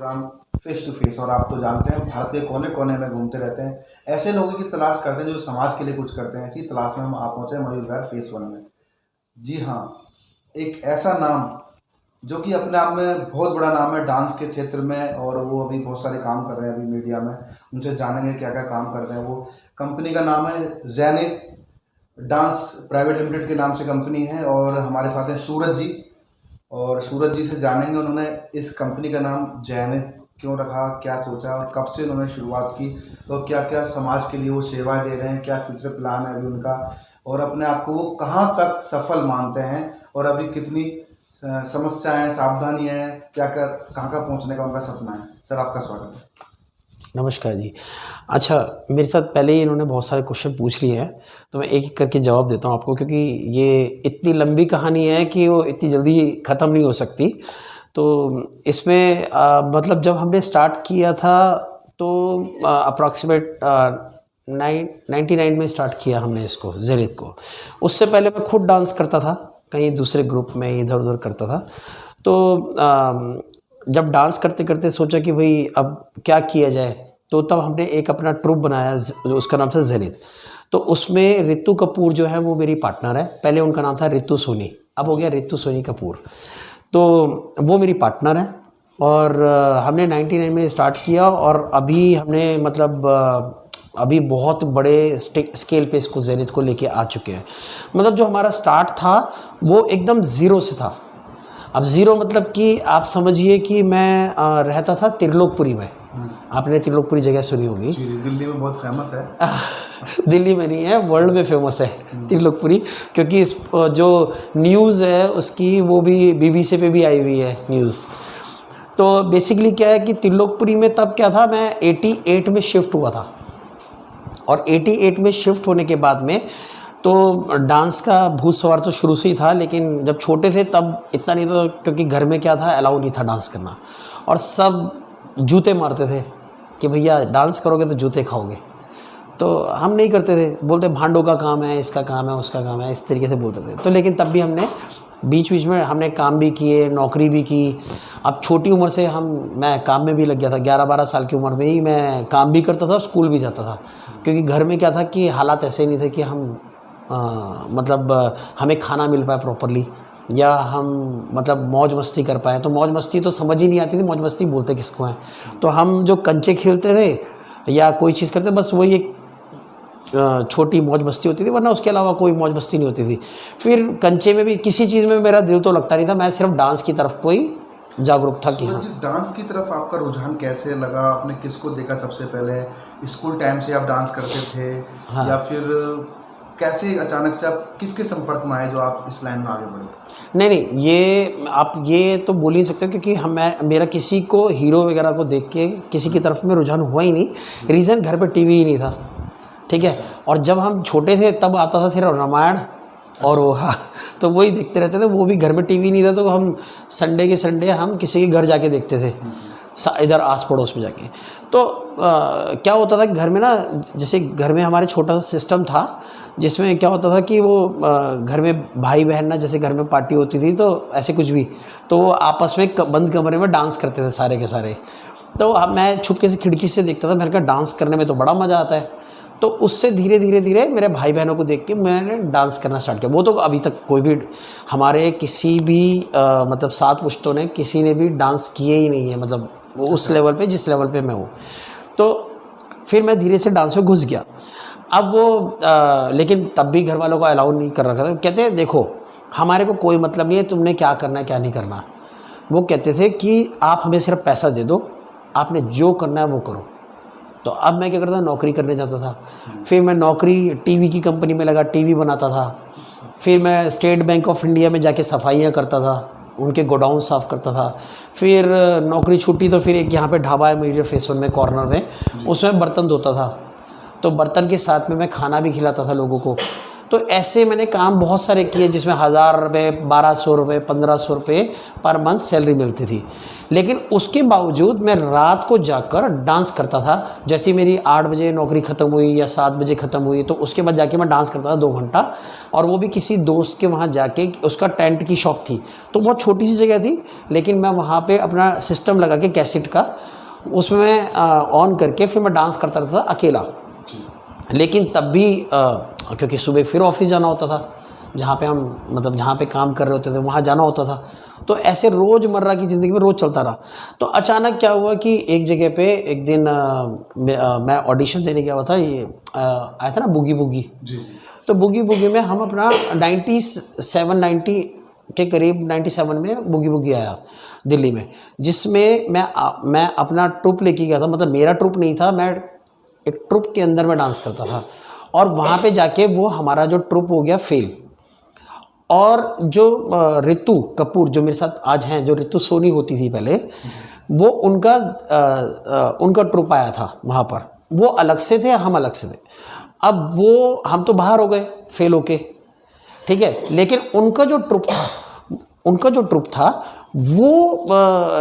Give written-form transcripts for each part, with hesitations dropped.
Programme face to face. और आप तो जानते हैं भारत के कोने कोने में घूमते रहते हैं, ऐसे लोगों की तलाश करते हैं जो समाज के लिए कुछ करते हैं। इसी तलाश में हम आप पहुँचे मयूर विहार फेस 1 में। जी हाँ, एक ऐसा नाम जो कि अपने आप में बहुत बड़ा नाम है डांस के क्षेत्र में, और वो अभी बहुत सारे काम कर रहे हैं अभी मीडिया में। उनसे जानेंगे क्या क्या काम करते हैं वो। कंपनी का नाम है जैनिक डांस प्राइवेट लिमिटेड के नाम से कंपनी है। और हमारे साथ हैं सूरज जी, और सूरज जी से जानेंगे उन्होंने इस कंपनी का नाम जैनिक क्यों रखा, क्या सोचा और कब से उन्होंने शुरुआत की, तो क्या क्या समाज के लिए वो सेवाएं दे रहे हैं, क्या फ्यूचर प्लान है अभी उनका, और अपने आप को वो कहाँ तक सफल मानते हैं, और अभी कितनी समस्याएं सावधानी है, क्या क्या कहाँ कहाँ पहुँचने का उनका सपना है। सर आपका स्वागत है। नमस्कार जी। अच्छा, मेरे साथ पहले ही इन्होंने बहुत सारे क्वेश्चन पूछ लिए हैं, तो मैं एक एक करके जवाब देता हूँ आपको, क्योंकि ये इतनी लंबी कहानी है कि वो इतनी जल्दी ख़त्म नहीं हो सकती। तो इसमें मतलब जब हमने स्टार्ट किया था तो अप्रॉक्सीमेट 99 में स्टार्ट किया हमने इसको, ज़ेनिथ को। उससे पहले मैं खुद डांस करता था, कहीं दूसरे ग्रुप में इधर उधर करता था। तो जब डांस करते करते सोचा कि भाई अब क्या किया जाए, तो तब हमने एक अपना ट्रुप बनाया, उसका नाम था ज़ेनिथ। तो उसमें ऋतु कपूर जो है वो मेरी पार्टनर है। पहले उनका नाम था ऋतु सोनी, अब हो गया ऋतु सोनी कपूर। तो वो मेरी पार्टनर है, और हमने 99 में स्टार्ट किया, और अभी हमने मतलब अभी बहुत बड़े स्केल पे इसको ज़ेनिथ को लेके आ चुके हैं। मतलब जो हमारा स्टार्ट था वो एकदम ज़ीरो से था। अब ज़ीरो मतलब कि आप समझिए कि मैं रहता था त्रिलोकपुरी में। आपने त्रिलोकपुरी जगह सुनी होगी, दिल्ली में बहुत फेमस है। दिल्ली में नहीं है, वर्ल्ड में फेमस है त्रिलोकपुरी, क्योंकि इस जो न्यूज़ है उसकी वो भी BBC पे भी आई हुई है न्यूज़। तो बेसिकली क्या है कि त्रिलोकपुरी में तब क्या था, मैं 88 में शिफ्ट हुआ था, और 88 में शिफ्ट होने के बाद में तो डांस का भूत सवार तो शुरू से ही था, लेकिन जब छोटे थे तब इतना नहीं था, क्योंकि घर में क्या था, अलाउ नहीं था डांस करना, और सब जूते मारते थे कि भैया डांस करोगे तो जूते खाओगे। तो हम नहीं करते थे, बोलते भांडों का काम है, इसका काम है, उसका काम है, इस तरीके से बोलते थे। तो लेकिन तब भी हमने बीच बीच में हमने काम भी किए, नौकरी भी की। अब छोटी उम्र से मैं काम में भी लग गया था, 11-12 साल की उम्र में ही मैं काम भी करता था और स्कूल भी जाता था, क्योंकि घर में क्या था कि हालात ऐसे नहीं थे कि हम मतलब हमें खाना मिल पाए प्रॉपरली, या हम मतलब मौज मस्ती कर पाए। तो मौज मस्ती तो समझ ही नहीं आती थी, मौज मस्ती बोलते किसको हैं। तो हम जो कंचे खेलते थे या कोई चीज़ करते, बस वही एक छोटी मौज मस्ती होती थी, वरना उसके अलावा कोई मौज मस्ती नहीं होती थी। फिर कंचे में भी किसी चीज़ में मेरा दिल तो लगता नहीं था, मैं सिर्फ डांस की तरफ कोई जागरूक था कि हाँ। डांस की तरफ आपका रुझान कैसे लगा, आपने किसको देखा सबसे पहले? स्कूल टाइम से आप डांस करते थे? हाँ। या फिर कैसे अचानक से आप किसके संपर्क में आए जो आप इस लाइन में आगे बढ़े? नहीं, ये आप ये तो बोल ही नहीं सकते, क्योंकि मेरा किसी को हीरो वगैरह को देख के किसी की तरफ में रुझान हुआ ही नहीं। रीज़न, घर पे टीवी ही नहीं था, ठीक है। और जब हम छोटे थे तब आता था सिर्फ रामायण और वो, हाँ, तो वही देखते रहते थे। वो भी घर में टीवी नहीं था, तो हम संडे के संडे हम किसी के घर जाके देखते थे, इधर आस पड़ोस में जाके। तो क्या होता था घर में ना, जैसे घर में हमारे छोटा सा सिस्टम था, जिसमें क्या होता था कि वो घर में भाई बहन ना, जैसे घर में पार्टी होती थी तो ऐसे कुछ भी, तो वो आपस में बंद कमरे में डांस करते थे सारे के सारे। तो मैं छुपके से खिड़की से देखता था, मैंने कहा डांस करने में तो बड़ा मज़ा आता है। तो उससे धीरे धीरे मेरे भाई बहनों को देख के मैंने डांस करना स्टार्ट किया। वो तो अभी तक कोई भी हमारे किसी भी मतलब 7 पुश्तों ने किसी ने भी डांस किए ही नहीं है, मतलब वो उस लेवल पे जिस लेवल पे मैं हूँ। तो फिर मैं धीरे से डांस में घुस गया। अब वो लेकिन तब भी घर वालों को अलाउ नहीं कर रखा था। कहते हैं देखो हमारे को कोई मतलब नहीं है तुमने क्या करना है क्या नहीं करना। वो कहते थे कि आप हमें सिर्फ पैसा दे दो, आपने जो करना है वो करो। तो अब मैं क्या करता था, नौकरी करने जाता था। फिर मैं नौकरी टीवी की कंपनी में लगा, टीवी बनाता था। फिर मैं स्टेट बैंक ऑफ इंडिया में जाके सफाइयाँ करता था, उनके गोडाउन साफ़ करता था। फिर नौकरी छूटी तो फिर एक यहाँ पे ढाबा है मयूर फेस 1 में कॉर्नर में, उसमें बर्तन धोता था। तो बर्तन के साथ में मैं खाना भी खिलाता था लोगों को। तो ऐसे मैंने काम बहुत सारे किए जिसमें 1000 रुपये, 1200 रुपये, 1500 रुपये पर मंथ सैलरी मिलती थी। लेकिन उसके बावजूद मैं रात को जाकर डांस करता था। जैसे मेरी 8 बजे नौकरी ख़त्म हुई या 7 बजे ख़त्म हुई तो उसके बाद जाके मैं डांस करता था 2 घंटा, और वो भी किसी दोस्त के वहाँ जाके, उसका टेंट की शॉप थी तो बहुत छोटी सी जगह थी, लेकिन मैं वहाँ पे अपना सिस्टम लगा के कैसेट का उसमें ऑन करके फिर मैं डांस करता रहता था अकेला। लेकिन तब भी क्योंकि सुबह फिर ऑफिस जाना होता था, जहाँ पे हम मतलब जहाँ पे काम कर रहे होते थे वहाँ जाना होता था, तो ऐसे रोज़मर्रा की ज़िंदगी में रोज़ चलता रहा। तो अचानक क्या हुआ कि एक जगह पे एक दिन मैं ऑडिशन देने गया हुआ था, ये आया था ना बूगी बूगी जी। तो बूगी बूगी में हम अपना 90 के करीब 97 में बूगी बूगी आया दिल्ली में, जिसमें मैं अपना ट्रुप लेके गया था। मतलब मेरा ट्रुप नहीं था, मैं एक ट्रुप के अंदर में डांस करता था, और वहाँ पे जाके वो हमारा जो ट्रुप हो गया फेल। और जो ऋतु कपूर जो मेरे साथ आज हैं, जो ऋतु सोनी होती थी पहले, वो उनका ट्रुप आया था वहाँ पर। वो अलग से थे, हम अलग से थे। अब वो हम तो बाहर हो गए फेल होके, ठीक है, लेकिन उनका जो ट्रुप था वो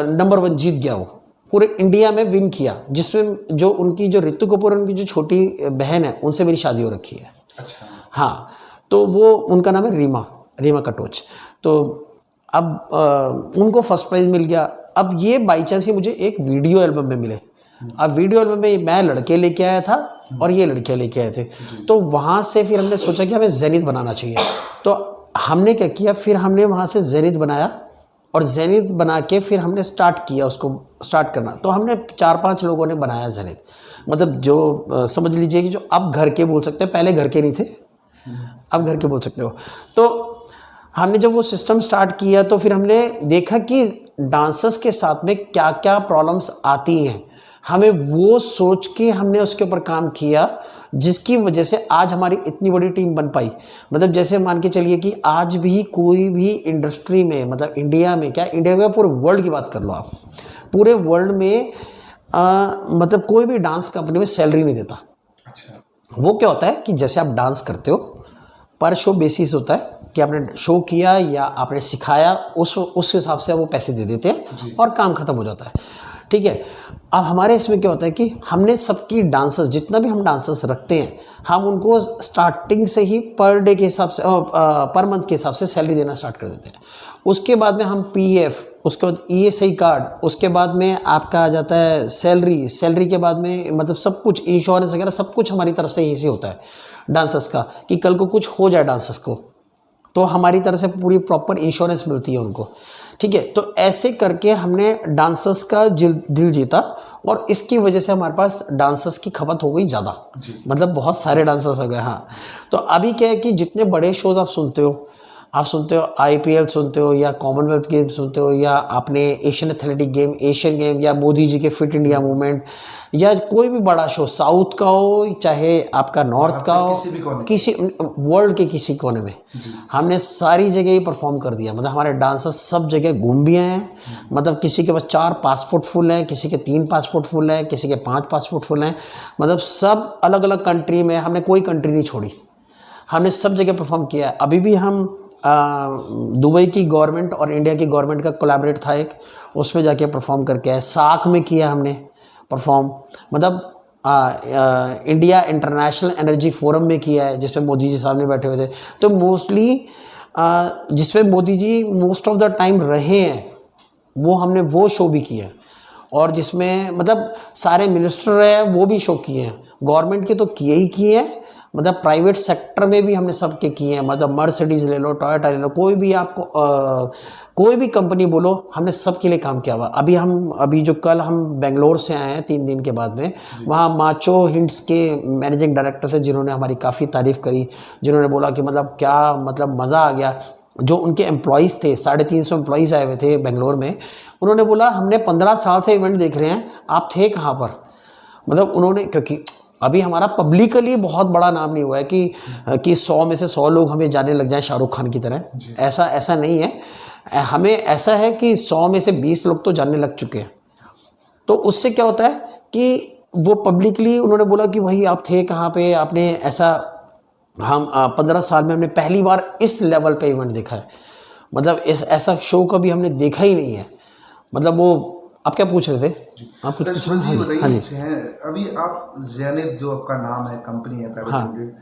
नंबर 1 जीत गया। वो पूरे इंडिया में विन किया, जिसमें जो उनकी जो ऋतु कपूर, उनकी जो छोटी बहन है, उनसे मेरी शादी हो रखी है। अच्छा। हाँ, तो वो उनका नाम है रीमा कटोच। तो अब उनको फर्स्ट प्राइज़ मिल गया। अब ये बाई चांस ही मुझे एक वीडियो एल्बम में मिले। अब वीडियो एल्बम में मैं लड़के लेके आया था और ये लड़कियाँ लेके आए थे। तो वहाँ से फिर हमने सोचा कि हमें जेनिथ बनाना चाहिए। तो हमने क्या किया, फिर हमने वहाँ से जेनिथ बनाया, और जेनिथ बना के फिर हमने स्टार्ट किया उसको स्टार्ट करना। तो हमने 4-5 लोगों ने बनाया जेनिथ। मतलब जो समझ लीजिए कि जो अब घर के बोल सकते हैं, पहले घर के नहीं थे, अब घर के बोल सकते हो। तो हमने जब वो सिस्टम स्टार्ट किया तो फिर हमने देखा कि डांसर्स के साथ में क्या क्या प्रॉब्लम्स आती हैं, हमें वो सोच के हमने उसके ऊपर काम किया, जिसकी वजह से आज हमारी इतनी बड़ी टीम बन पाई। मतलब जैसे मान के चलिए कि आज भी कोई भी इंडस्ट्री में, मतलब इंडिया में क्या, इंडिया में पूरे वर्ल्ड की बात कर लो आप, पूरे वर्ल्ड में मतलब कोई भी डांस कंपनी में सैलरी नहीं देता। अच्छा। वो क्या होता है कि जैसे आप डांस करते हो, पर शो बेसिस होता है कि आपने शो किया या आपने सिखाया, उस हिसाब से वो पैसे दे देते हैं और काम खत्म हो जाता है, ठीक है। अब हमारे इसमें क्या होता है कि हमने सबकी डांसर्स, जितना भी हम डांसर्स रखते हैं, हम उनको स्टार्टिंग से ही पर डे के हिसाब से, पर मंथ के हिसाब से सैलरी देना स्टार्ट कर देते हैं। उसके बाद में हम पीएफ, उसके बाद ईएसआई कार्ड, उसके बाद में आपका आ जाता है सैलरी के बाद में मतलब सब कुछ, इंश्योरेंस वगैरह सब कुछ हमारी तरफ से यहीं से होता है डांसर्स का, कि कल को कुछ हो जाए डांसर्स को तो हमारी तरफ से पूरी प्रॉपर इंश्योरेंस मिलती है उनको, ठीक है। तो ऐसे करके हमने डांसर्स का दिल जीता, और इसकी वजह से हमारे पास डांसर्स की खपत हो गई ज़्यादा, मतलब बहुत सारे डांसर्स हो गए। हाँ, तो अभी क्या है कि जितने बड़े शोज़ आप सुनते हो आईपीएल सुनते हो, या कॉमनवेल्थ गेम सुनते हो, या आपने Asian athletic game, Asian game, या मोदी जी के फिट इंडिया मूवमेंट, या कोई भी बड़ा शो साउथ का हो चाहे आपका नॉर्थ का हो, किसी वर्ल्ड के किसी कोने में, हमने सारी जगह ही परफॉर्म कर दिया। मतलब हमारे डांसर्स सब जगह घूम भी हैं। मतलब किसी के पास 4 पासपोर्ट फुल हैं, किसी के 3 पासपोर्ट फुल हैं, किसी के 5 पासपोर्ट फुल हैं। मतलब सब अलग अलग कंट्री में, हमने कोई कंट्री नहीं छोड़ी, हमने सब जगह परफॉर्म किया है। अभी भी हम दुबई की गवर्नमेंट और इंडिया की गवर्नमेंट का कोलैबोरेट था एक, उसमें जाके परफॉर्म करके आए। साक में किया हमने परफॉर्म, मतलब इंडिया इंटरनेशनल एनर्जी फोरम में किया है, जिसमें मोदी जी सामने बैठे हुए थे। तो मोस्टली जिसमें Modi ji most of the time रहे हैं, वो हमने वो शो भी किया, और जिसमें मतलब सारे मिनिस्टर हैं वो भी शो किए हैं। गवर्नमेंट के तो किए ही किए हैं, मतलब प्राइवेट सेक्टर में भी हमने सबके किए हैं। मतलब मर्सिडीज़ ले लो, टोयोटा ले लो, कोई भी आपको कोई भी कंपनी बोलो, हमने सबके लिए काम किया हुआ। अभी जो कल हम बेंगलोर से आए हैं 3 दिन के बाद में, वहाँ माचो हिंट्स के मैनेजिंग डायरेक्टर से, जिन्होंने हमारी काफ़ी तारीफ़ करी, जिन्होंने बोला कि मतलब क्या मतलब मज़ा आ गया। जो उनके एम्प्लॉयज़ थे, 350 एम्प्लॉयज़ आए हुए थे बेंगलोर में, उन्होंने बोला हमने 15 साल से इवेंट देख रहे हैं, आप थे कहाँ पर। मतलब उन्होंने, क्योंकि अभी हमारा पब्लिकली बहुत बड़ा नाम नहीं हुआ है कि 100 में से 100 लोग हमें जाने लग जाएं शाहरुख खान की तरह, ऐसा नहीं है। हमें ऐसा है कि 100 में से 20 लोग तो जानने लग चुके हैं। तो उससे क्या होता है कि वो पब्लिकली उन्होंने बोला कि भाई आप थे कहाँ पे, आपने ऐसा हम 15 साल में हमने पहली बार इस लेवल पे इवेंट देखा है। मतलब इस ऐसा शो कभी हमने देखा ही नहीं है। मतलब वो आप क्या पूछ रहे थे? आप कुछ तो पूछ सुमन रहे जी हाँ जी, हाँ बताइए, जी। हैं अभी आप ज़ेनिथ जो आपका नाम है, कंपनी है प्राइवेट हाँ, लिमिटेड,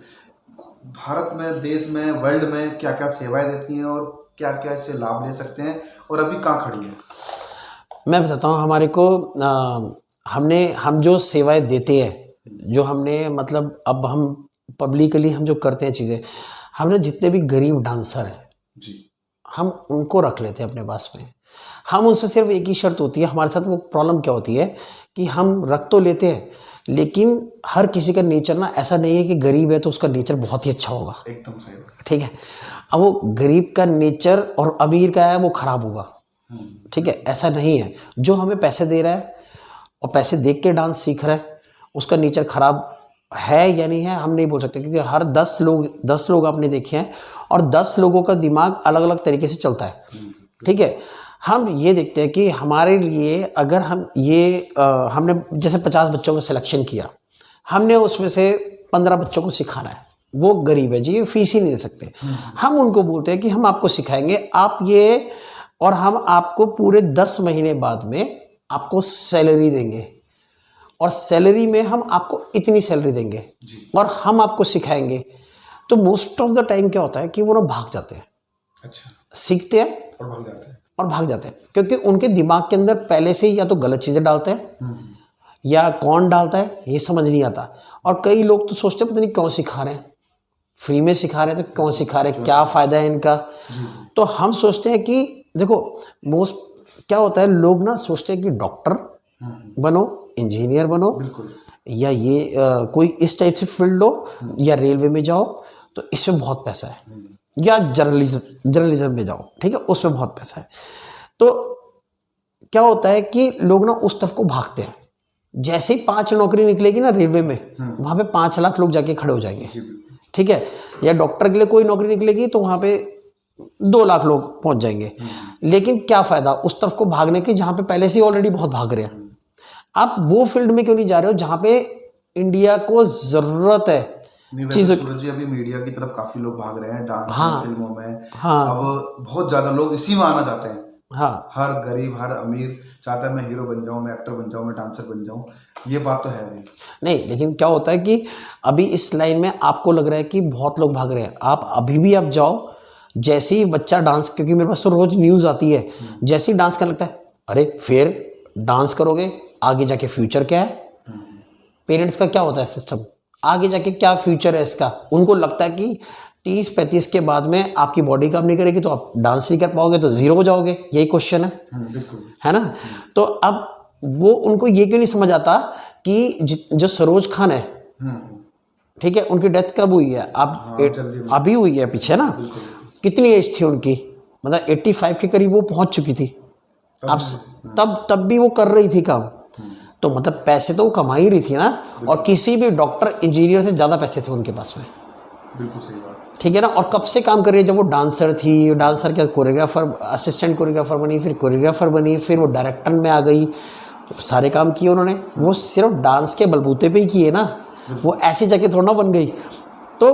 भारत में, देश में, वर्ल्ड में क्या क्या सेवाएं देती हैं और क्या क्या इससे लाभ ले सकते हैं, और अभी कहाँ खड़ी है? मैं बताता हूँ हमारे को हम जो सेवाएं देते हैं, जो हमने मतलब अब हम पब्लिकली हम जो करते हैं चीज़ें, हमने जितने भी गरीब डांसर हैं जी। हम उनको रख लेते हैं अपने पास में। हम उनसे सिर्फ एक ही शर्त होती है, हमारे साथ वो प्रॉब्लम क्या होती है कि हम रख तो लेते हैं, लेकिन हर किसी का नेचर ना ऐसा नहीं है कि गरीब है तो उसका नेचर बहुत ही अच्छा होगा। एकदम सही बात। ठीक है, अब वो गरीब का नेचर और अमीर का है वो खराब होगा। ठीक है, ऐसा नहीं है। जो हमें पैसे दे रहा है और पैसे देख के डांस सीख रहा है उसका नेचर खराब है या नहीं है हम नहीं बोल सकते, क्योंकि हर 10 लोग आपने देखे हैं और 10 लोगों का दिमाग अलग अलग तरीके से चलता है। ठीक है, हम ये देखते हैं कि हमारे लिए अगर हम हमने जैसे 50 बच्चों का सिलेक्शन किया, हमने उसमें से 15 बच्चों को सिखाना है, वो गरीब है जी, ये फीस ही नहीं दे सकते। हम उनको बोलते हैं कि हम आपको सिखाएंगे, आप ये, और हम आपको पूरे 10 महीने बाद में आपको सैलरी देंगे, और सैलरी में हम आपको इतनी सैलरी देंगे और हम आपको सिखाएंगे। तो मोस्ट ऑफ द टाइम क्या होता है कि वो ना भाग जाते हैं। अच्छा। सीखते हैं और भाग जाते हैं। और भाग जाते हैं, क्योंकि उनके दिमाग के अंदर पहले से ही या तो गलत चीज़ें डालते हैं या कौन डालता है ये समझ नहीं आता। और कई लोग तो सोचते हैं पता नहीं क्यों सिखा रहे हैं, फ्री में सिखा रहे हैं तो क्यों सिखा रहे हैं, क्या फ़ायदा है इनका। तो हम सोचते हैं कि देखो मोस्ट क्या होता है, लोग ना सोचते हैं कि डॉक्टर बनो, इंजीनियर बनो, बिल्कुल। या ये कोई इस टाइप से फील्ड लो, या रेलवे में जाओ तो इसमें बहुत पैसा है, या जर्नलिज्म में जाओ, ठीक है, उसमें बहुत पैसा है। तो क्या होता है कि लोग ना उस तरफ को भागते हैं। जैसे ही 5 नौकरी निकलेगी ना रेलवे में, वहाँ पे 5 लाख लोग जाके खड़े हो जाएंगे। ठीक है, या डॉक्टर के लिए कोई नौकरी निकलेगी तो वहाँ पे 2 लाख लोग पहुँच जाएंगे। लेकिन क्या फ़ायदा उस तरफ को भागने के जहाँ पे पहले से ऑलरेडी बहुत भाग रहे हैं। आप वो फील्ड में क्यों नहीं जा रहे हो जहाँ पे इंडिया को ज़रूरत है चीज़ों। सूरज जी, अभी मीडिया की तरफ काफी लोग भाग रहे हैं, डांस हाँ, में, फिल्मों में। हाँ, अब बहुत ज्यादा लोग इसी में आना चाहते हैं। हाँ, हर गरीब, हर अमीर चाहता है मैं हीरो बन जाऊं, मैं एक्टर बन जाऊं, मैं डांसर बन जाऊं। ये बात तो है नहीं, लेकिन क्या होता है कि अभी इस लाइन में आपको लग रहा है कि बहुत लोग भाग रहे हैं, आप अभी भी आप जाओ, जैसे ही बच्चा डांस, क्योंकि मेरे पास तो रोज न्यूज़ आती है, जैसे ही डांस करने लगता है, अरे फिर डांस करोगे आगे जाके फ्यूचर क्या है। पेरेंट्स का क्या होता है सिस्टम, आगे जाके क्या फ्यूचर है इसका। उनको लगता है कि 30-35 के बाद में आपकी बॉडी काम नहीं करेगी तो आप डांस नहीं कर पाओगे, तो जीरो हो जाओगे, यही क्वेश्चन है। बिल्कुल। है ना। तो अब वो उनको ये क्यों नहीं समझ आता कि जो सरोज खान है, ठीक है, उनकी डेथ कब हुई है, अब अभी हुई है पीछे ना। कितनी एज थी उनकी, मतलब 85 के करीब वो पहुंच चुकी थी। अब तब भी वो कर रही थी काम, तो मतलब पैसे तो वो कमा ही रही थी ना। और किसी भी डॉक्टर इंजीनियर से ज़्यादा पैसे थे उनके पास में। बिल्कुल सही बात। ठीक है ना। और कब से काम कर रही है, जब वो डांसर थी, डांसर के कोरियोग्राफर, असिस्टेंट कोरियोग्राफर बनी, फिर कोरियोग्राफर बनी, फिर वो डायरेक्टर में आ गई, सारे काम किए उन्होंने। वो सिर्फ डांस के बलबूते पे ही किए ना, वो ऐसी जगह थोड़ा ना बन गई। तो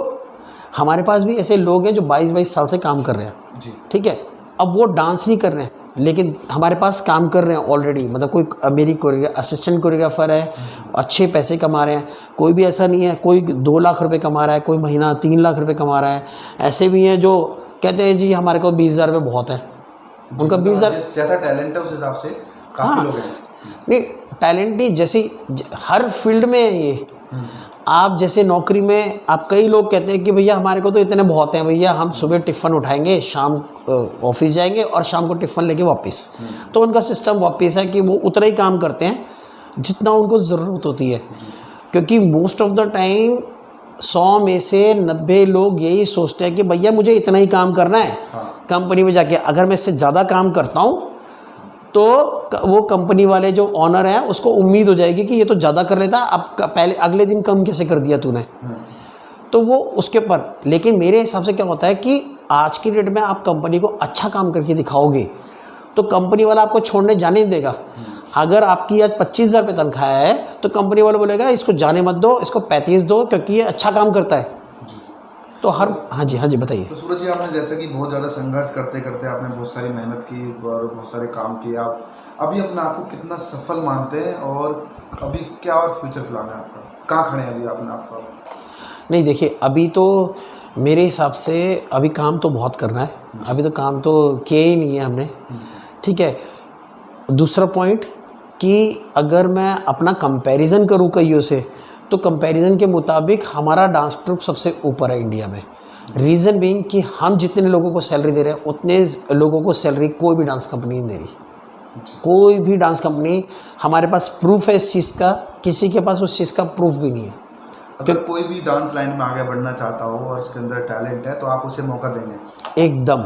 हमारे पास भी ऐसे लोग हैं जो 22-22 साल से काम कर रहे हैं जी। ठीक है, अब वो डांस नहीं कर रहे हैं लेकिन हमारे पास काम कर रहे हैं ऑलरेडी। मतलब कोई मेरी असिस्टेंट कोरियोग्राफर है, अच्छे पैसे कमा रहे हैं। कोई भी ऐसा नहीं है कोई 2 लाख रुपए कमा रहा है, कोई महीना 3 लाख रुपए कमा रहा है। ऐसे भी हैं जो कहते हैं जी हमारे को 20,000 रुपये बहुत है, उनका 20,000 जैसा टैलेंट है उस हिसाब से काफी लोग हैं। नहीं, टैलेंट नहीं, जैसे हर फील्ड में है ये। आप जैसे नौकरी में आप कई लोग कहते हैं कि भैया हमारे को तो इतने बहुत हैं भैया, हम सुबह टिफ़िन उठाएंगे, शाम ऑफिस जाएंगे और शाम को टिफ़िन लेके वापस। तो उनका सिस्टम वापस है कि वो उतना ही काम करते हैं जितना उनको ज़रूरत होती है। क्योंकि मोस्ट ऑफ द टाइम 100 में से 90 लोग यही सोचते हैं कि भैया मुझे इतना ही काम करना है। कंपनी में जाके अगर मैं इससे ज़्यादा काम करता हूँ तो वो कंपनी वाले जो ऑनर हैं उसको उम्मीद हो जाएगी कि ये तो ज़्यादा कर लेता, अब पहले अगले दिन कम कैसे कर दिया तूने। तो वो उसके ऊपर। लेकिन मेरे हिसाब से क्या होता है कि आज की डेट में आप कंपनी को अच्छा काम करके दिखाओगे तो कंपनी वाला आपको छोड़ने जाने नहीं देगा। अगर आपकी आज 25,000 रुपये तनख्वाह है तो कंपनी वाला बोलेगा इसको जाने मत दो, इसको 35 दो, क्योंकि ये अच्छा काम करता है। तो हर हाँ जी बताइए। तो सूरज जी, आपने जैसे कि बहुत ज़्यादा संघर्ष करते करते आपने बहुत सारी मेहनत की और बहुत सारे काम किए, आप अभी अपने आप को कितना सफल मानते हैं और अभी क्या और फ्यूचर प्लान है आपका, कहाँ खड़े हैं अभी अपने आप को? नहीं देखिए, अभी तो मेरे हिसाब से अभी काम तो बहुत करना है, अभी तो काम तो किया ही नहीं है हमने, ठीक है। दूसरा पॉइंट कि अगर मैं अपना कंपैरिजन करूं कईयों से, तो कंपैरिजन के मुताबिक हमारा डांस ट्रुप सबसे ऊपर है इंडिया में। रीज़न बीइंग कि हम जितने लोगों को सैलरी दे रहे हैं उतने लोगों को सैलरी कोई भी डांस कंपनी नहीं दे रही। कोई भी डांस कंपनी, हमारे पास प्रूफ है इस चीज़ का, किसी के पास उस चीज़ का प्रूफ भी नहीं है। अगर कोई भी डांस लाइन में आगे बढ़ना चाहता हो और उसके अंदर टैलेंट है तो आप उसे मौका देंगे? एकदम,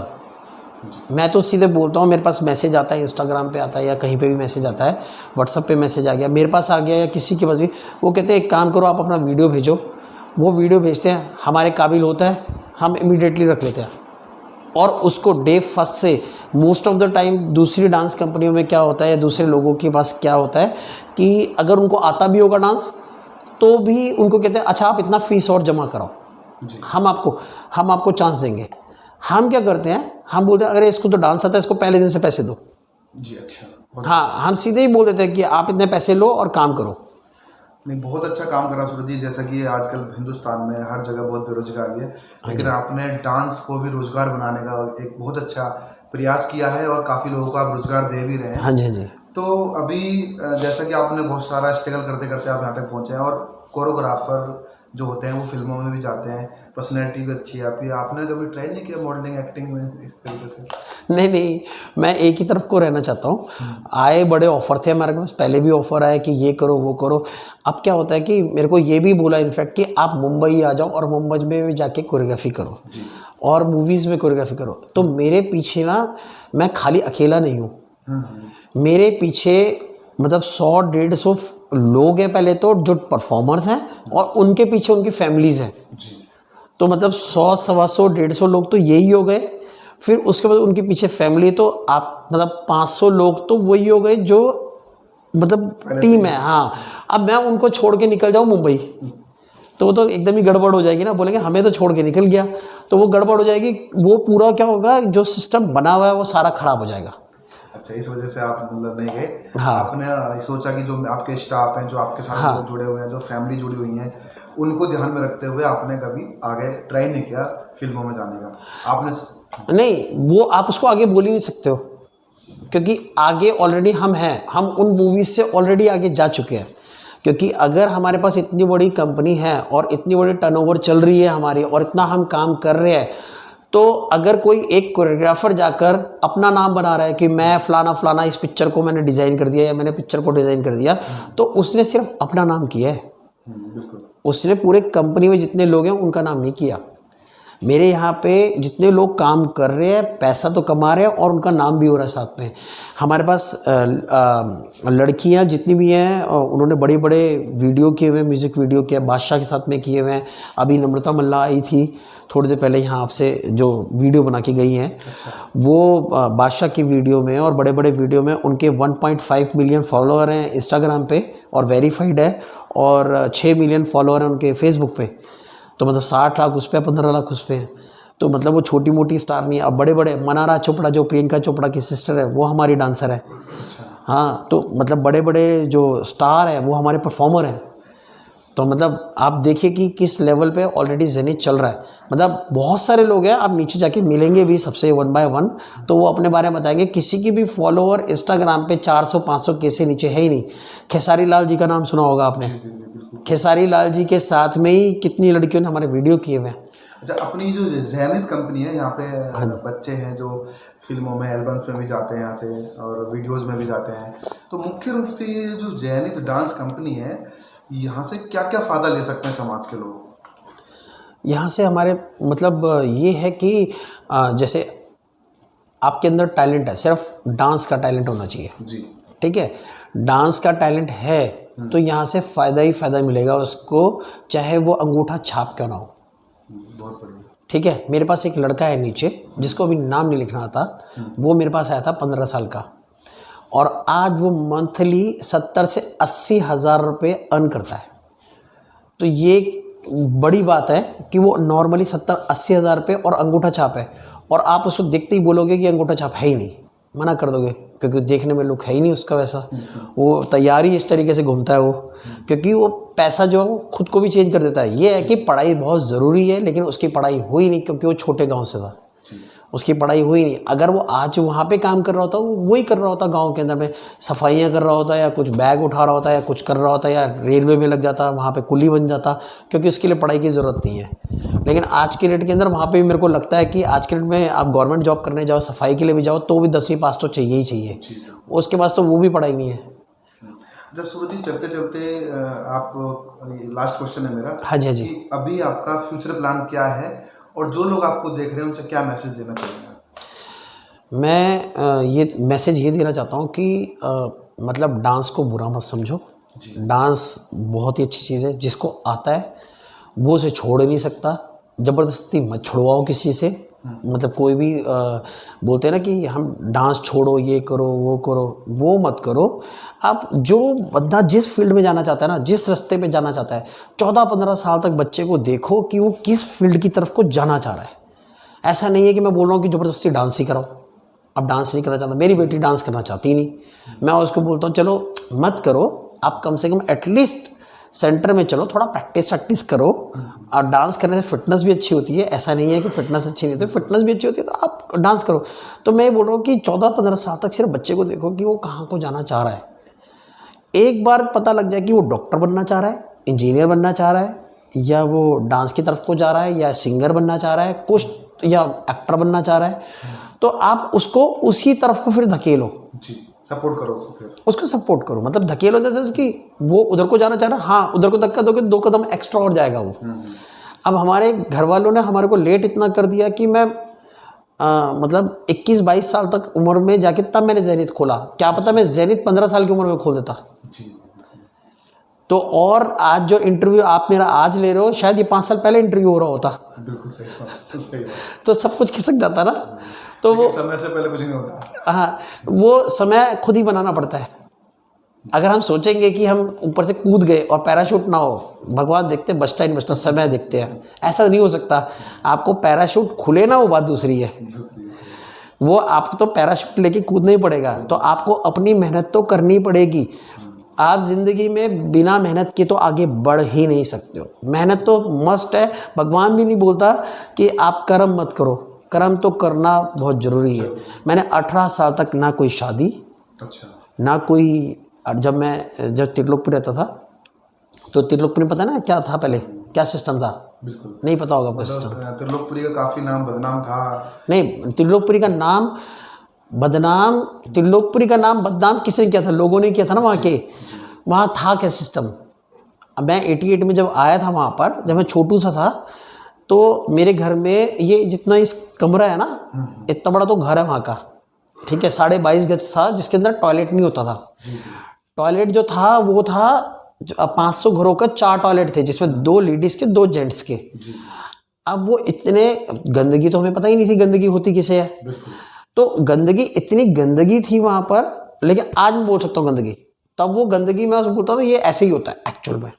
मैं तो सीधे बोलता हूँ, मेरे पास मैसेज आता है, इंस्टाग्राम पे आता है या कहीं पे भी मैसेज आता है, व्हाट्सएप पे मैसेज आ गया, मेरे पास आ गया या किसी के पास भी, वो कहते हैं एक काम करो, आप अपना वीडियो भेजो। वो वीडियो भेजते हैं, हमारे काबिल होता है, हम इमीडिएटली रख लेते हैं और उसको डे फर्स्ट से। मोस्ट ऑफ द टाइम दूसरी डांस कंपनियों में क्या होता है या दूसरे लोगों के पास क्या होता है कि अगर उनको आता भी होगा डांस तो भी उनको कहते हैं अच्छा आप इतना फ़ीस और जमा कराओ, हम आपको चांस देंगे। हम क्या करते हैं, हम बोलते हैं अगर इसको तो डांस आता है, इसको पहले दिन से पैसे दो जी। अच्छा। हाँ, हम सीधे ही बोल देते हैं कि आप इतने पैसे लो और काम करो। नहीं, बहुत अच्छा काम करा सूरज जी। जैसा कि आजकल हिंदुस्तान में हर जगह बहुत बेरोजगारी है, लेकिन आपने डांस को भी रोजगार बनाने का एक बहुत अच्छा प्रयास किया है और काफ़ी लोगों को आप रोजगार दे भी रहे हैं। हाँ जी। तो अभी जैसा कि आपने बहुत सारा स्ट्रगल करते करते आप यहाँ तक पहुँचे हैं और कोरियोग्राफर जो होते हैं वो फिल्मों में भी जाते हैं, पर्सनैलिटी भी अच्छी है आपकी, आपने कभी ट्राई नहीं किया मॉडलिंग एक्टिंग में इस तरीके से? नहीं, मैं एक ही तरफ को रहना चाहता हूँ। आए बड़े ऑफ़र थे हमारे पास, पहले भी ऑफ़र आए कि ये करो वो करो। अब क्या होता है कि मेरे को ये भी बोला इनफैक्ट कि आप मुंबई आ जाओ और मुंबई में भी जाके कोरियोग्राफी करो और मूवीज़ में कोरियोग्राफी करो। तो मेरे पीछे ना, मैं खाली अकेला नहीं हूँ, मेरे पीछे मतलब 100-150 लोग हैं पहले तो, जो परफॉर्मर्स हैं और उनके पीछे उनकी फैमिलीज़ हैं। तो मतलब 100, 125, 150 लोग तो यही हो गए, फिर उसके बाद उनके पीछे फैमिली, तो आप मतलब 500 लोग तो वही हो गए जो मतलब टीम है। हाँ, अब मैं उनको छोड़ के निकल जाऊँ मुंबई तो वो तो एकदम ही गड़बड़ हो जाएगी ना, बोलेंगे हमें तो छोड़ के निकल गया, तो वो गड़बड़ हो जाएगी। वो पूरा क्या होगा, जो सिस्टम बना हुआ है वो सारा ख़राब हो जाएगा। अच्छा, इस वजह से आप मतलब नहीं गए। हाँ। आपने सोचा कि जो आपके स्टाफ हैं, जो आपके साथ हाँ। लोग जुड़े हुए हैं, जो फैमिली जुड़ी हुई हैं, उनको ध्यान में रखते हुए आपने कभी आगे ट्राई नहीं किया फिल्मों में जाने का? आपने नहीं, वो आप उसको आगे बोल ही नहीं सकते हो, क्योंकि आगे ऑलरेडी हम हैं, हम उन मूवीज़ से ऑलरेडी आगे जा चुके हैं। क्योंकि अगर हमारे पास इतनी बड़ी कंपनी है और इतनी बड़ी टर्नओवर चल रही है हमारी और इतना हम काम कर रहे हैं, तो अगर कोई एक कोरियोग्राफर जाकर अपना नाम बना रहा है कि मैं फ़लाना फ़लाना इस पिक्चर को मैंने डिज़ाइन कर दिया या मैंने पिक्चर को डिज़ाइन कर दिया, तो उसने सिर्फ अपना नाम किया है, उसने पूरे कंपनी में जितने लोग हैं उनका नाम नहीं किया। मेरे यहाँ पे जितने लोग काम कर रहे हैं, पैसा तो कमा रहे हैं और उनका नाम भी हो रहा है साथ में। हमारे पास लड़कियाँ जितनी भी हैं, उन्होंने बड़े बड़े वीडियो किए हुए, म्यूज़िक वीडियो किए, बादशाह के साथ में किए हुए हैं। अभी नम्रता मल्ला आई थी थोड़ी देर पहले यहाँ आपसे, जो वीडियो बना के गई हैं। वो बादशाह की वीडियो में और बड़े बड़े वीडियो में उनके 1.5 मिलियन फॉलोअर हैं इंस्टाग्राम पे और वेरीफाइड है, और 6 मिलियन फॉलोअर हैं उनके फेसबुक पे। तो मतलब 60 लाख उस पर, 15 लाख उस पर। तो मतलब वो छोटी मोटी स्टार नहीं है। अब बड़े बड़े मनारा चोपड़ा, जो प्रियंका चोपड़ा की सिस्टर है, वो हमारी डांसर है। हाँ, तो मतलब बड़े बड़े जो स्टार है वो हमारे परफॉर्मर हैं। तो मतलब आप देखिए कि किस लेवल पे ऑलरेडी जेनिथ चल रहा है। मतलब बहुत सारे लोग हैं, आप नीचे जाके मिलेंगे भी सबसे 1 by 1, तो वो अपने बारे में बताएंगे। किसी की भी फॉलोअर इंस्टाग्राम पे 400-500 के से नीचे है ही नहीं। खेसारी लाल जी का नाम सुना होगा आपने, खेसारी लाल जी के साथ में ही कितनी लड़कियों ने हमारे वीडियो किए हुए हैं। अच्छा, अपनी जो जेनिथ कंपनी है, यहाँ पे बच्चे हैं जो फिल्मों में, एल्बम्स में भी जाते हैं यहाँ से और वीडियोस में भी जाते हैं, तो मुख्य रूप से ये जो जेनिथ डांस कंपनी है, यहाँ से क्या क्या फ़ायदा ले सकते हैं समाज के लोग? यहाँ से हमारे मतलब ये है कि जैसे आपके अंदर टैलेंट है, सिर्फ डांस का टैलेंट होना चाहिए जी, ठीक है। डांस का टैलेंट है तो यहाँ से फ़ायदा ही फ़ायदा मिलेगा उसको, चाहे वो अंगूठा छाप क्यों ना हो। बहुत बढ़िया। ठीक है, मेरे पास एक लड़का है नीचे, जिसको अभी नाम नहीं लिखना आता, वो मेरे पास आया था 15 साल का, और आज वो मंथली 70 से 80 हज़ार रुपये अर्न करता है। तो ये बड़ी बात है कि वो नॉर्मली 70-80 हज़ार पे और अंगूठा छाप है, और आप उसको देखते ही बोलोगे कि अंगूठा छाप है ही नहीं, मना कर दोगे, क्योंकि देखने में लुक है ही नहीं उसका वैसा। वो तैयारी इस तरीके से घूमता है वो, क्योंकि वो पैसा जो है वो खुद को भी चेंज कर देता है। ये है कि पढ़ाई बहुत ज़रूरी है, लेकिन उसकी पढ़ाई हुई नहीं क्योंकि वो छोटे गांव से था, उसकी पढ़ाई हुई नहीं। अगर वो आज वहाँ पे काम कर रहा होता, वो वही कर रहा होता, गांव के अंदर में सफाइयाँ कर रहा होता, या कुछ बैग उठा रहा होता, या कुछ कर रहा होता, या रेलवे में लग जाता, वहाँ पे कुली बन जाता, क्योंकि उसके लिए पढ़ाई की ज़रूरत नहीं है। लेकिन आज के डेट के अंदर वहाँ पे भी मेरे को लगता है कि आज के डेट में आप गवर्नमेंट जॉब करने जाओ, सफाई के लिए भी जाओ, तो भी 10वीं पास तो चाहिए ही चाहिए, उसके पास तो वो भी पढ़ाई नहीं है। अच्छा सूरज जी, चलते चलते आप, लास्ट क्वेश्चन है मेरा। हाँ जी, हाँ जी। कि अभी आपका फ्यूचर प्लान क्या है, और जो लोग आपको देख रहे हैं उनसे क्या मैसेज देना चाहेंगे? मैं ये मैसेज ये देना चाहता हूँ कि मतलब डांस को बुरा मत समझो। डांस बहुत ही अच्छी चीज़ है, जिसको आता है वो उसे छोड़ नहीं सकता। ज़बरदस्ती मत छुड़वाओ किसी से, मतलब कोई भी बोलते हैं ना कि हम डांस छोड़ो, ये करो वो करो, वो मत करो। आप जो बंदा जिस फील्ड में जाना चाहता है ना, जिस रास्ते पे जाना चाहता है, 14-15 साल तक बच्चे को देखो कि वो किस फील्ड की तरफ को जाना चाह रहा है। ऐसा नहीं है कि मैं बोल रहा हूँ कि ज़बरदस्ती डांस ही कराओ। अब डांस नहीं करना चाहता, मेरी बेटी डांस करना चाहती नहीं, मैं उसको बोलता हूँ चलो मत करो, आप कम से कम एटलीस्ट सेंटर में चलो, थोड़ा प्रैक्टिस करो। और डांस करने से फिटनेस भी अच्छी होती है, ऐसा नहीं है कि फिटनेस अच्छी नहीं होती, फिटनेस भी अच्छी होती है, तो आप डांस करो। तो मैं बोल रहा हूँ कि 14-15 साल तक सिर्फ बच्चे को देखो कि वो कहाँ को जाना चाह रहा है। एक बार पता लग जाए कि वो डॉक्टर बनना चाह रहा है, इंजीनियर बनना चाह रहा है, या वो डांस की तरफ को जा रहा है, या सिंगर बनना चाह रहा है कुछ, या एक्टर बनना चाह रहा है, तो आप उसको उसी तरफ को फिर धकेलो जी, सपोर्ट करो फिर उसको, सपोर्ट करो, मतलब धकेलो जैसे कि वो उधर को जाना चाह रहा है, हाँ उधर को धक्का दोगे 2 कदम एक्स्ट्रा और जाएगा वो। अब हमारे घर वालों ने हमारे को लेट इतना कर दिया कि मैं मतलब 21-22 साल तक उम्र में जाके तब मैंने ज़ेनिथ खोला। क्या पता मैं ज़ेनिथ 15 साल की उम्र में खोल देता। तो और आज जो इंटरव्यू आप मेरा आज ले रहे हो, शायद ये 5 साल पहले इंटरव्यू हो रहा होता। बिल्कुल सही तो सब कुछ खिसक जाता ना, तो वो समय से पहले कुछ नहीं होता। हाँ, वो समय खुद ही बनाना पड़ता है। अगर हम सोचेंगे कि हम ऊपर से कूद गए और पैराशूट ना हो, भगवान देखते बचता ही नहीं बचता, समय देखते हैं, ऐसा नहीं हो सकता। आपको पैराशूट खुले ना, वो बात दूसरी है, वो आपको तो पैराशूट लेके कूदना ही पड़ेगा। तो आपको अपनी मेहनत तो करनी पड़ेगी। आप ज़िंदगी में बिना मेहनत के तो आगे बढ़ ही नहीं सकते हो। मेहनत तो मस्ट है। भगवान भी नहीं बोलता कि आप कर्म मत करो, कर्म तो करना बहुत ज़रूरी है। मैंने 18 साल तक ना कोई शादी, ना कोई, जब त्रिलोकपुर रहता था, तो त्रिलोकपुरी पता ना क्या था पहले, क्या सिस्टम था? बिल्कुल नहीं पता होगा आपको सिस्टम। त्रिलोकपुरी का काफ़ी नाम बदनाम था। नहीं, त्रिलोकपुरी का नाम बदनाम, त्रिलोकपुरी का नाम बदनाम किसने किया था? लोगों ने किया था ना वहाँ के। वहाँ था क्या सिस्टम? अब मैं 88 में जब आया था वहाँ पर, जब मैं छोटू सा था, तो मेरे घर में ये जितना इस कमरा है ना, इतना बड़ा तो घर है वहाँ का, ठीक है, 22.5 गज था, जिसके अंदर टॉयलेट नहीं होता था। टॉयलेट जो था वो था 500 घरों का 4 टॉयलेट थे, जिसमें 2 लेडीज़ के 2 जेंट्स के। अब वो इतने, गंदगी तो हमें पता ही नहीं थी गंदगी होती किसे है, तो गंदगी, इतनी गंदगी थी वहाँ पर। लेकिन आज मैं बोल सकता हूँ गंदगी, तब वो गंदगी मैं उसको बोलता था ये ऐसे ही होता है एक्चुअल में।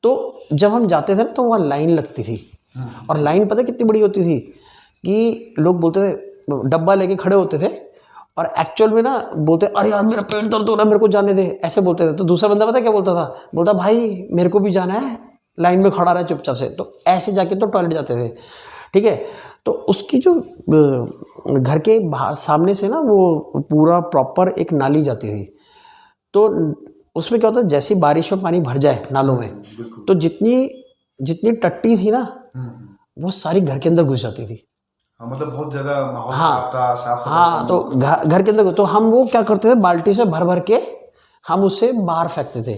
तो जब हम जाते थे ना, तो वहाँ लाइन लगती थी, और लाइन पता कितनी बड़ी होती थी कि लोग बोलते थे, डब्बा लेके खड़े होते थे, और एक्चुअल में ना बोलते, अरे यार मेरा पेट दर्द हो रहा है, मेरे को जाने दे, ऐसे बोलते थे। तो दूसरा बंदा पता क्या बोलता था? बोलता भाई मेरे को भी जाना है, लाइन में खड़ा रहा चुपचाप से। तो ऐसे जाके तो टॉयलेट जाते थे, ठीक है। तो उसकी जो घर के बाहर सामने से ना, वो पूरा प्रॉपर एक नाली जाती थी। तो उसमें क्या होता है, जैसे बारिश में पानी भर जाए नालों में, तो जितनी टट्टी थी ना, वो सारी घर के अंदर घुस जाती थी। मतलब बहुत जगह माहौल हाँ, साफ सफाई। हाँ, तो घर के अंदर, तो हम वो क्या करते थे, बाल्टी से भर भर के हम उससे बाहर फेंकते थे।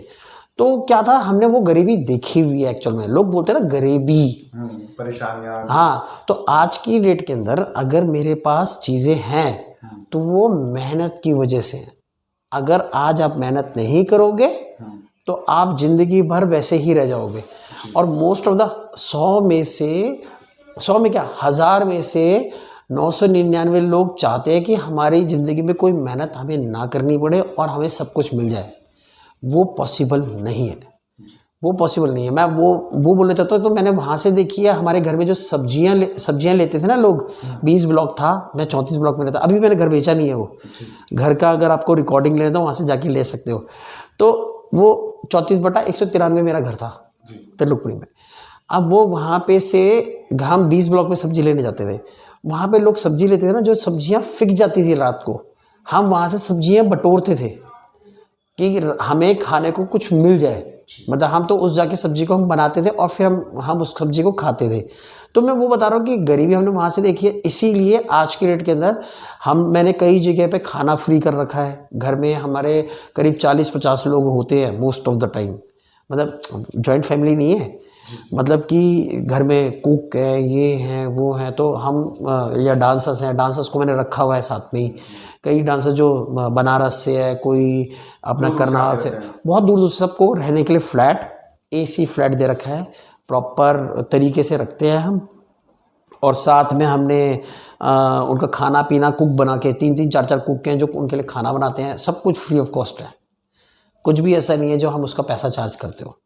तो क्या था, हमने वो गरीबी देखी हुई है एक्चुअल में। लोग बोलते हैं ना गरीबी, परेशानियाँ। हाँ, तो आज की डेट के अंदर अगर मेरे पास चीज़ें हैं, तो वो मेहनत की वजह से। अगर आज आप मेहनत नहीं करोगे, तो आप जिंदगी भर वैसे ही रह जाओगे। और मोस्ट ऑफ द 100 में से 100 में क्या, 1000 में से 999 लोग चाहते हैं कि हमारी ज़िंदगी में कोई मेहनत हमें ना करनी पड़े और हमें सब कुछ मिल जाए। वो पॉसिबल नहीं है। वो पॉसिबल नहीं है। मैं वो बोलना चाहता हूँ। तो मैंने वहाँ से देखी है, हमारे घर में जो सब्जियाँ लेते थे ना लोग, 20 ब्लॉक था, मैं 34 ब्लॉक में लेता। अभी मैंने घर बेचा नहीं है वो घर का, अगर आपको रिकॉर्डिंग लेना तो वहाँ से जाके ले सकते हो। तो वो 34/193 मेरा घर था तिरलुकपुरी में। अब वो वहाँ पे से हम 20 ब्लॉक में सब्जी लेने जाते थे। वहाँ पे लोग सब्जी लेते थे ना, जो सब्जियाँ फिक जाती थी रात को, हम वहाँ से सब्जियाँ बटोरते थे कि हमें खाने को कुछ मिल जाए। मतलब हम तो उस जाके सब्जी को हम बनाते थे और फिर हम उस सब्जी को खाते थे। तो मैं वो बता रहा हूँ कि गरीबी हमने वहाँ से देखी है। इसीलिए आज के डेट के अंदर मैंने कई जगह पे खाना फ्री कर रखा है। घर में हमारे करीब 40-50 लोग होते हैं मोस्ट ऑफ द टाइम। मतलब जॉइंट फैमिली नहीं है, मतलब कि घर में कुक है, ये हैं वो हैं, तो हम या डांसर्स हैं, डांसर्स को मैंने रखा हुआ है साथ में ही। कई डांसर जो बनारस से है, कोई अपना करनाल से, बहुत दूर दूर सबको रहने के लिए फ्लैट, AC फ्लैट दे रखा है, प्रॉपर तरीके से रखते हैं हम। और साथ में हमने उनका खाना पीना, कुक बना के 3-3 4-4 कुक हैं जो उनके लिए खाना बनाते हैं। सब कुछ फ्री ऑफ कॉस्ट है, कुछ भी ऐसा नहीं है जो हम उसका पैसा चार्ज करते हो,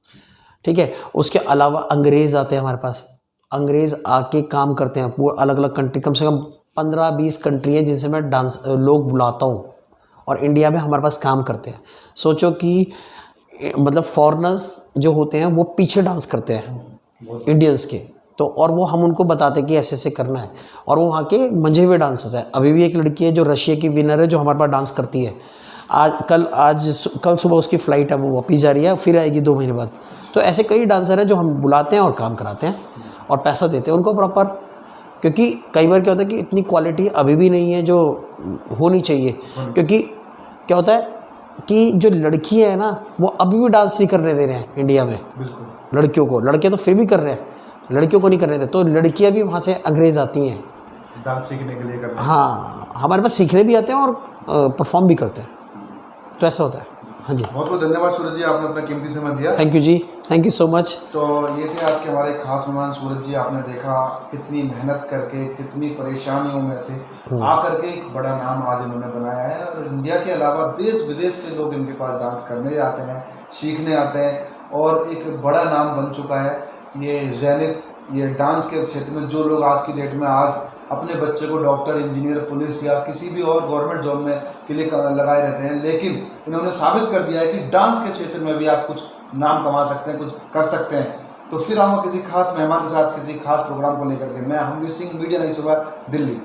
ठीक है। उसके अलावा अंग्रेज़ आते हैं हमारे पास, अंग्रेज़ आके काम करते हैं पूरा अलग अलग कंट्री, कम से कम 15-20 कंट्री हैं जिनसे मैं लोग बुलाता हूँ और इंडिया में हमारे पास काम करते हैं। सोचो कि मतलब फॉरेनर्स जो होते हैं वो पीछे डांस करते हैं इंडियंस के, तो और वो हम उनको बताते हैं कि ऐसे ऐसे करना है, और वो वहाँ के मंझे हुए डांसर्स हैं। अभी भी एक लड़की है जो रशिया की विनर है, जो हमारे पास डांस करती है। कल सुबह उसकी फ़्लाइट है, वो वापस जा रही है, फिर आएगी 2 महीने बाद। तो ऐसे कई डांसर हैं जो हम बुलाते हैं और काम कराते हैं और पैसा देते हैं उनको प्रॉपर। क्योंकि कई बार क्या होता है कि इतनी क्वालिटी अभी भी नहीं है जो होनी चाहिए। क्योंकि क्या होता है कि जो लड़की है ना, वो अभी भी डांस नहीं करने दे रहे हैं इंडिया में लड़कियों को। लड़के तो फिर भी कर रहे हैं, लड़कियों को नहीं करने दे। तो लड़कियां भी वहाँ से अंग्रेज़ आती हैं डांस सीखने के लिए। हाँ, हमारे पास सीखने भी आते हैं और परफॉर्म भी करते हैं, तो ऐसा होता है। हाँ जी, बहुत बहुत धन्यवाद सूरज जी, आपने अपना कीमती समय दिया। थैंक यू जी, थैंक यू सो मच। तो ये थे आज के हमारे खास मेहमान सूरज जी। आपने देखा कितनी मेहनत करके, कितनी परेशानियों में से आकर के एक बड़ा नाम आज इन्होंने बनाया है, और इंडिया के अलावा देश विदेश से लोग इनके पास डांस करने आते हैं, सीखने आते हैं, और एक बड़ा नाम बन चुका है ये जैनित। ये डांस के क्षेत्र में जो लोग आज की डेट में आज अपने बच्चे को डॉक्टर, इंजीनियर, पुलिस या किसी भी और गवर्नमेंट जॉब में के लिए लगाए रहते हैं, लेकिन इन्होंने साबित कर दिया है कि डांस के क्षेत्र में भी आप कुछ नाम कमा सकते हैं, कुछ कर सकते हैं। तो फिर आऊँगा किसी खास मेहमान के साथ, किसी खास प्रोग्राम को लेकर के। मैं हरवीर सिंह, मीडिया नई सुबह, दिल्ली।